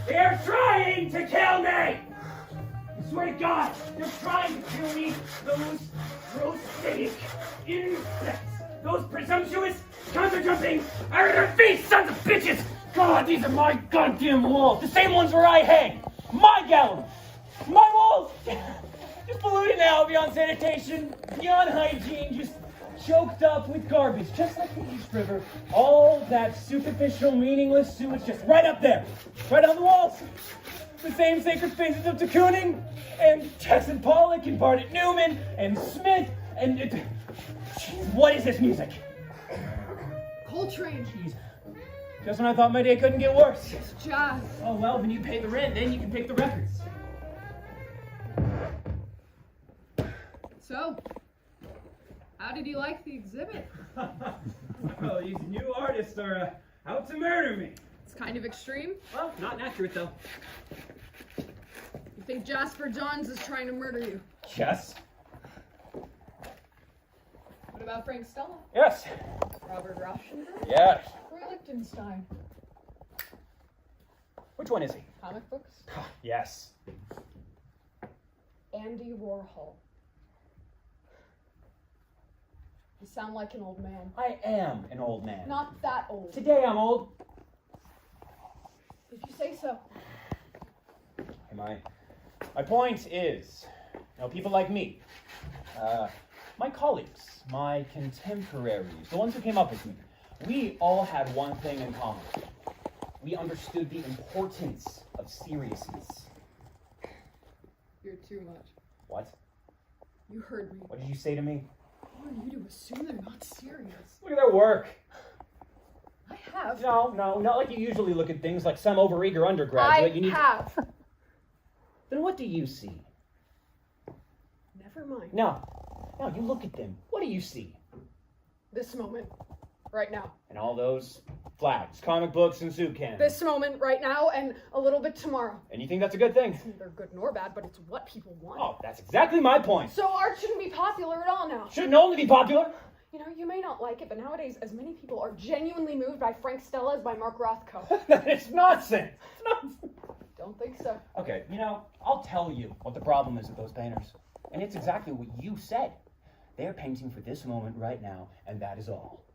They're trying to kill me! I swear to God, they're trying to kill me. Those prosthetic insects. Those presumptuous, counter-jumping, out of their face sons of bitches! God, these are my goddamn walls. The same ones where I hang. My gallery. My walls. Just polluted now, beyond sanitation, beyond hygiene, just choked up with garbage, just like the East River. All that superficial, meaningless sewage just right up there, right on the walls. The same sacred faces of de Kooning, and Jackson Pollock, and Barnett Newman, and Smith, and... Jeez, what is this music? Coltrane. Jeez. Just when I thought my day couldn't get worse. It's jazz. Oh, well, when you pay the rent, then you can pick the records. So, how did you like the exhibit? Well, these new artists are out to murder me. It's kind of extreme. Well, not inaccurate, though. You think Jasper Johns is trying to murder you? Yes. What about Frank Stella? Yes. Robert Rauschenberg? Yes. Roy Lichtenstein? Which one is he? Comic books? Yes. Andy Warhol. You sound like an old man. I am an old man. Not that old. Today I'm old. If you say so. My point is, people like me, my colleagues, my contemporaries, the ones who came up with me, we all had one thing in common. We understood the importance of seriousness. You're too much. What? You heard me. What did you say to me? Who are you to assume they're not serious? Look at their work. I have. No, not like you usually look at things like some overeager undergraduate. I have. Then what do you see? Never mind. No, you look at them. What do you see? This moment. Right now. And all those flags, comic books, and soup cans. This moment, right now, and a little bit tomorrow. And you think that's a good thing? It's neither good nor bad, but it's what people want. Oh, that's exactly my point. So art shouldn't be popular at all now. Shouldn't only be popular. You may not like it, but nowadays, as many people are genuinely moved by Frank Stella as by Mark Rothko. It's nonsense. It's nonsense. Don't think so. Okay, I'll tell you what the problem is with those painters. And it's exactly what you said. They're painting for this moment right now, and that is all.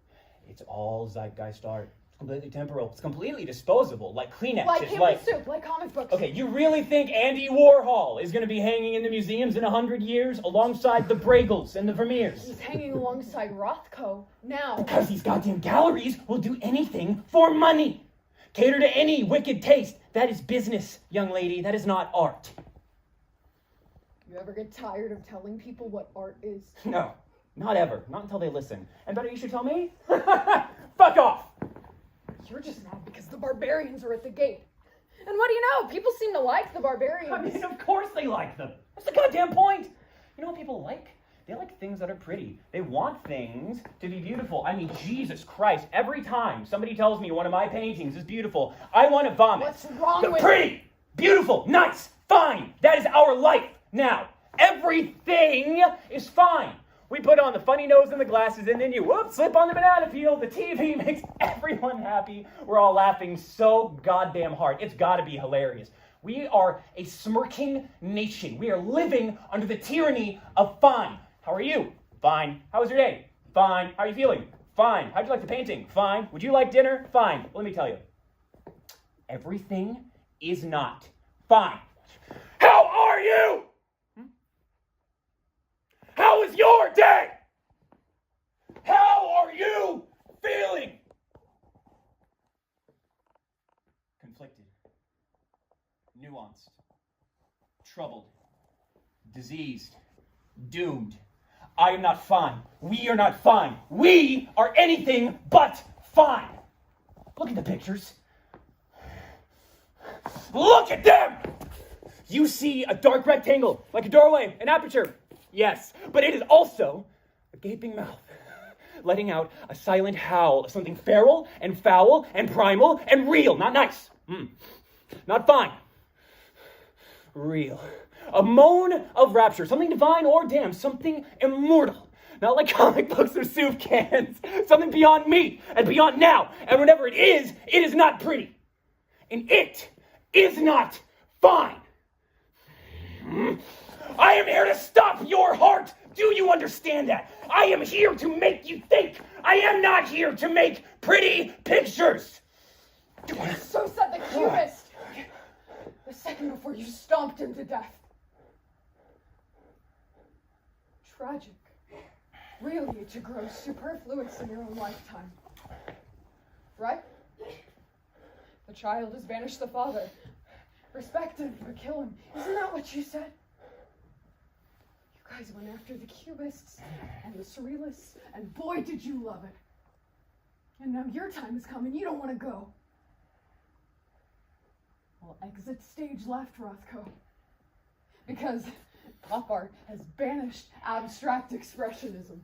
It's all zeitgeist art. It's completely temporal. It's completely disposable, like Kleenex. Like It's human soup, like comic books. Okay, you really think Andy Warhol is going to be hanging in the museums in 100 years alongside the Bragels and the Vermeers? He's hanging alongside Rothko now. Because these goddamn galleries will do anything for money. Cater to any wicked taste. That is business, young lady. That is not art. You ever get tired of telling people what art is? No, not ever. Not until they listen. And better you should tell me. Fuck off! You're just mad because the barbarians are at the gate. And what do you know? People seem to like the barbarians. I mean, of course they like them. That's the goddamn point. You know what people like? They like things that are pretty. They want things to be beautiful. I mean, Jesus Christ, every time somebody tells me one of my paintings is beautiful, I want to vomit. What's wrong with pretty, beautiful, nice, fine. That is our life now. Everything is fine. We put on the funny nose and the glasses, and then you, slip on the banana peel. The TV makes everyone happy. We're all laughing so goddamn hard. It's got to be hilarious. We are a smirking nation. We are living under the tyranny of fine. How are you? Fine. How was your day? Fine. How are you feeling? Fine. How'd you like the painting? Fine. Would you like dinner? Fine. Well, let me tell you. Everything is not fine. How are you? How was your day? How are you feeling? Conflicted, nuanced, troubled, diseased, doomed. I am not fine. We are not fine. We are anything but fine. Look at the pictures. Look at them! You see a dark rectangle, like a doorway, an aperture. Yes, but it is also a gaping mouth, letting out a silent howl of something feral and foul and primal and real. Not nice. Not fine. Real. A moan of rapture. Something divine or damned. Something immortal. Not like comic books or soup cans. Something beyond me and beyond now. And whenever it is not pretty. and it is not fine. I am here to stop your heart. Do you understand that? I am here to make you think. I am not here to make pretty pictures. So said the cubist. The second before you stomped him to death. Tragic. Really to grow superfluous in your own lifetime. Right? The child has banished the father. Respect him, but kill him. Isn't that what you said? You guys went after the cubists and the surrealists, and boy did you love it. And now your time has come and you don't want to go. Well, exit stage left, Rothko. Because pop art has banished abstract expressionism.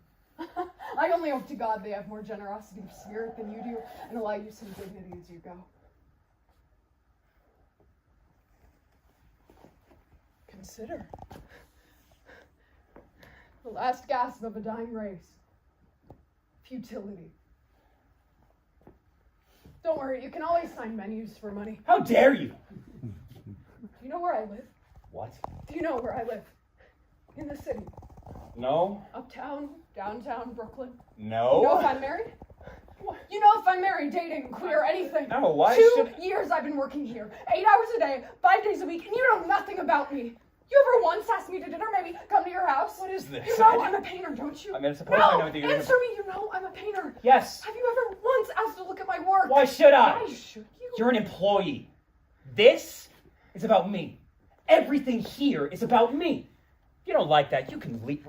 I only hope to God they have more generosity of spirit than you do and allow you some dignity as you go. Consider the last gasp of a dying race. Futility. Don't worry, you can always find menus for money. How dare you? Do you know where I live? What? Do you know where I live? In the city. No. Uptown, downtown, Brooklyn. No. You know if I'm married? You know if I'm married, dating, queer, anything. No, why 2 years I've been working here. 8 hours a day, 5 days a week, and you know nothing about me. You ever once asked me to dinner, maybe come to your house? What is this? You know I'm a painter, don't you? I mean, suppose I know that you're... Answer me, you know I'm a painter. Yes. Have you ever once asked to look at my work? Why should I? Why should you? You're an employee. This is about me. Everything here is about me. If you don't like that, you can leave.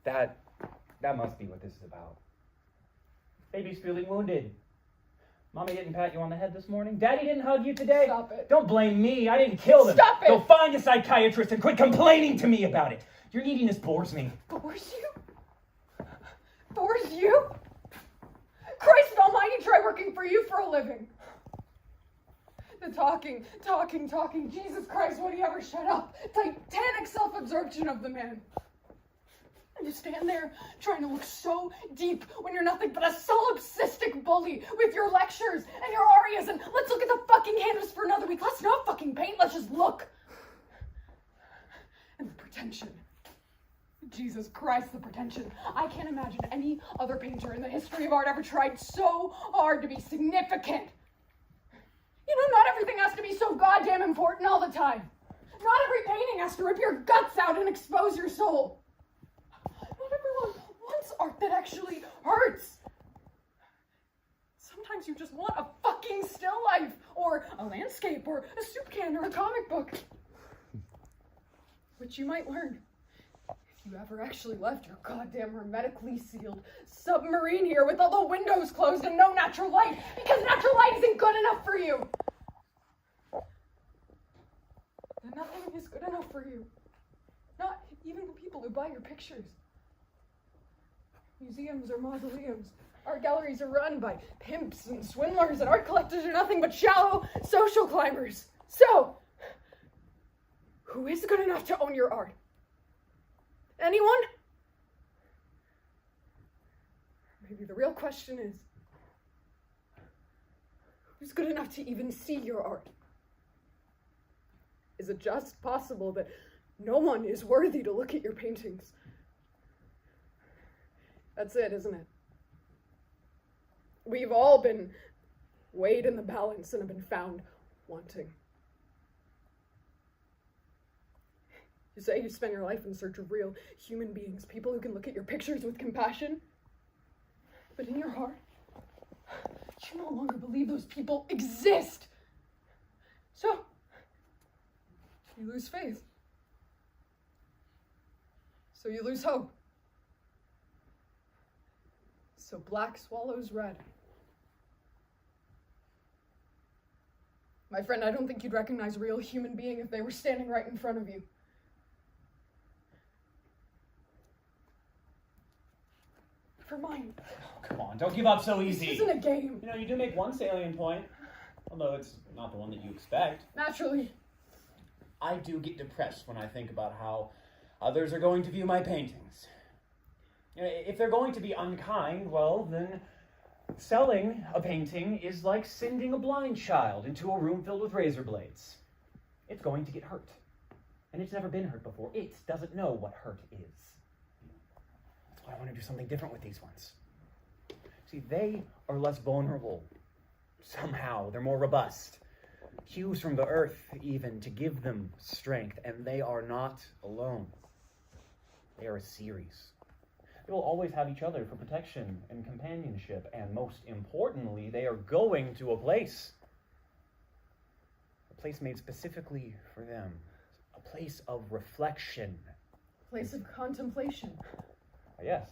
That must be what this is about. Baby's feeling wounded. Mommy didn't pat you on the head this morning. Daddy didn't hug you today. Stop it. Don't blame me. I didn't kill them. Stop it. Go find a psychiatrist and quit complaining to me about it. Your neediness bores me. Bores you? Bores you? Christ almighty, try working for you for a living. The talking. Jesus Christ, would he ever shut up? Titanic self-absorption of the man. And you stand there trying to look so deep when you're nothing but a solipsistic bully with your lectures and your arias and let's look at the fucking canvas for another week. Let's not fucking paint, let's just look. And the pretension. Jesus Christ, the pretension. I can't imagine any other painter in the history of art ever tried so hard to be significant. You know, not everything has to be so goddamn important all the time. Not every painting has to rip your guts out and expose your soul. Not everyone wants art that actually hurts. Sometimes you just want a fucking still life, or a landscape, or a soup can, or a comic book. Which you might learn if you ever actually left your goddamn hermetically sealed submarine here with all the windows closed and no natural light, because natural light isn't good enough for you. And nothing is good enough for you. Not even the people who buy your pictures. Museums or mausoleums. Art galleries are run by pimps and swindlers, and art collectors are nothing but shallow social climbers. So, who is good enough to own your art? Anyone? Maybe the real question is, who's good enough to even see your art? Is it just possible that no one is worthy to look at your paintings? That's it, isn't it? We've all been weighed in the balance and have been found wanting. You say you spend your life in search of real human beings, people who can look at your pictures with compassion. But in your heart, you no longer believe those people exist. So, you lose faith. So you lose hope. So black swallows red. My friend, I don't think you'd recognize a real human being if they were standing right in front of you. For mine. Oh, come on, don't give up so easy. This isn't a game. You know, you do make one salient point, although it's not the one that you expect. Naturally. I do get depressed when I think about how others are going to view my paintings. If they're going to be unkind, well, then Selling a painting is like sending a blind child into a room filled with razor blades. It's going to get hurt. And it's never been hurt before. It doesn't know what hurt is. That's why I want to do something different with these ones. See, they are less vulnerable. Somehow, they're more robust. Cues from the earth, even, to give them strength. And they are not alone. They are a series. They will always have each other for protection and companionship. And most importantly, they are going to a place. A place made specifically for them. A place of reflection. Place of contemplation. Yes.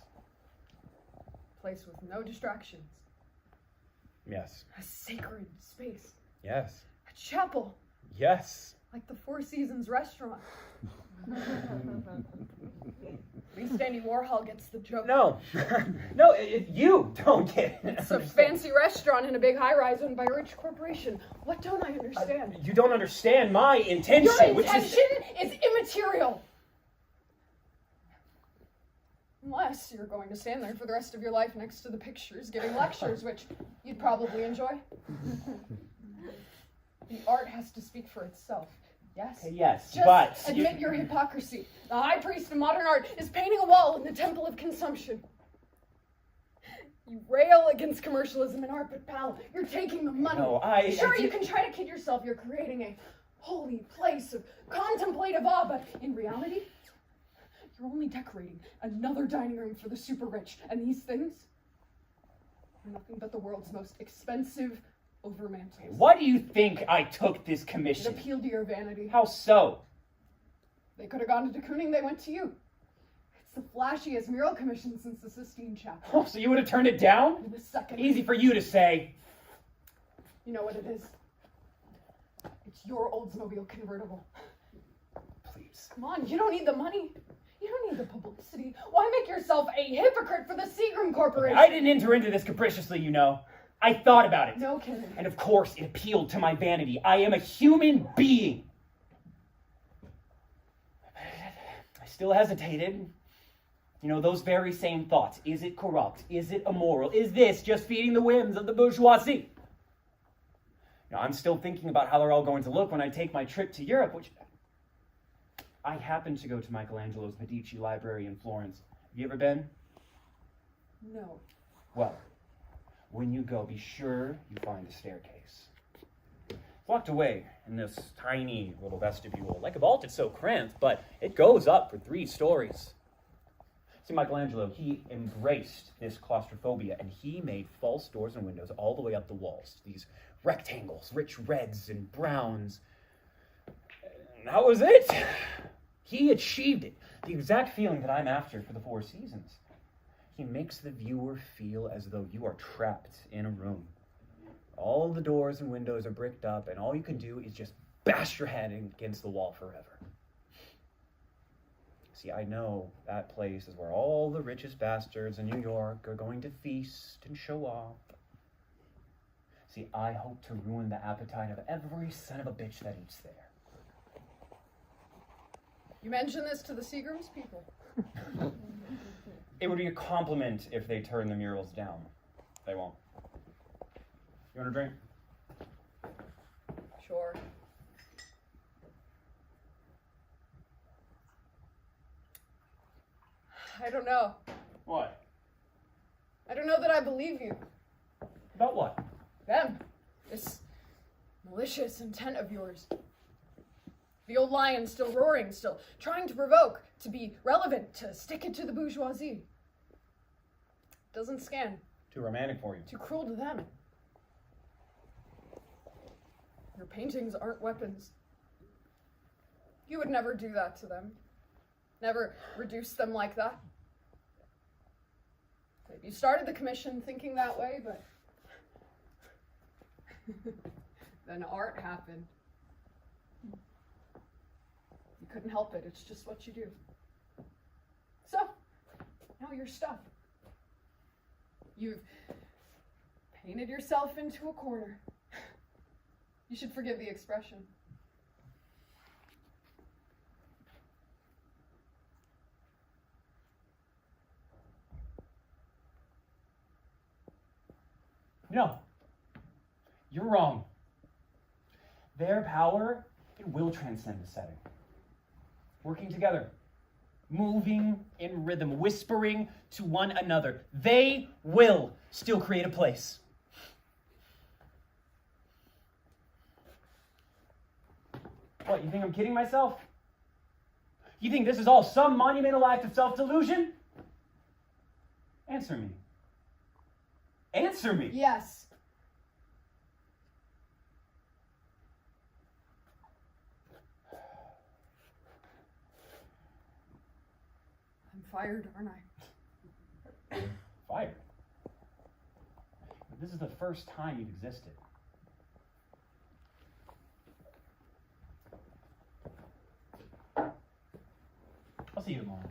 Place with no distractions. Yes. A sacred space. Yes. A chapel. Yes. Like the Four Seasons restaurant. At least Andy Warhol gets the joke. No. No, you don't get it. It's a fancy restaurant in a big high-rise owned by a rich corporation. What don't I understand? You don't understand my intention, Your which intention is immaterial. Unless you're going to stand there for the rest of your life next to the pictures, giving lectures, which you'd probably enjoy. The art has to speak for itself. Yes? Yes, Just but... admit your hypocrisy. The high priest of modern art is painting a wall in the temple of consumption. You rail against commercialism in art, but pal, you're taking the money. No, Sure, you can try to kid yourself you're creating a holy place of contemplative awe, but in reality, you're only decorating another dining room for the super rich, and these things are nothing but the world's most expensive overmantles. Why do you think I took this It commission? appealed to your vanity. How so? They could have gone to de Kooning, they went to you. It's the flashiest mural commission since the Sistine Chapel. Oh, so you would have turned it down? In a second. Easy for you to say. You know what it is? It's your Oldsmobile convertible. Please. Come on, you don't need the money. You don't need the publicity. Why make yourself a hypocrite for the Seagram Corporation? I didn't enter into this capriciously, you know. I thought about it. No kidding. And of course, it appealed to my vanity. I am a human being. I still hesitated. You know, those very same thoughts. Is it corrupt? Is it immoral? Is this just feeding the whims of the bourgeoisie? Now, I'm still thinking about how they're all going to look when I take my trip to Europe, which... I happened to go to Michelangelo's Medici Library in Florence. Have you ever been? No. Well, when you go, be sure you find a staircase. Locked away in this tiny little vestibule. Like a vault, it's so cramped, but it goes up for 3 stories. See, Michelangelo, he embraced this claustrophobia, and he made false doors and windows all the way up the walls. These rectangles, rich reds and browns. And that was it. He achieved it. The exact feeling that I'm after for the Four Seasons. He makes the viewer feel as though you are trapped in a room. All the doors and windows are bricked up, and all you can do is just bash your head against the wall forever. See, I know that place is where all the richest bastards in New York are going to feast and show off. See, I hope to ruin the appetite of every son of a bitch that eats there. You mentioned this to the Seagrams people. It would be a compliment if they turn the murals down. They won't. You want a drink? Sure. I don't know. What? I don't know that I believe you. About what? Them. This malicious intent of yours. The old lion still roaring, still trying to provoke, to be relevant, to stick it to the bourgeoisie. Doesn't scan. Too romantic for you. Too cruel to them. Your paintings aren't weapons. You would never do that to them. Never reduce them like that. Maybe you started the commission thinking that way, but then art happened. You couldn't help it. It's just what you do. So, now you're stuck. You've painted yourself into a corner. You should forgive the expression. No, you're wrong. Their power, it will transcend the setting. Working together, moving in rhythm, whispering to one another. They will still create a place. What, you think I'm kidding myself? You think this is all some monumental act of self-delusion? Answer me. Answer me! Yes. I'm fired, aren't I? Fired. But this is the first time you've existed. I'll see you tomorrow.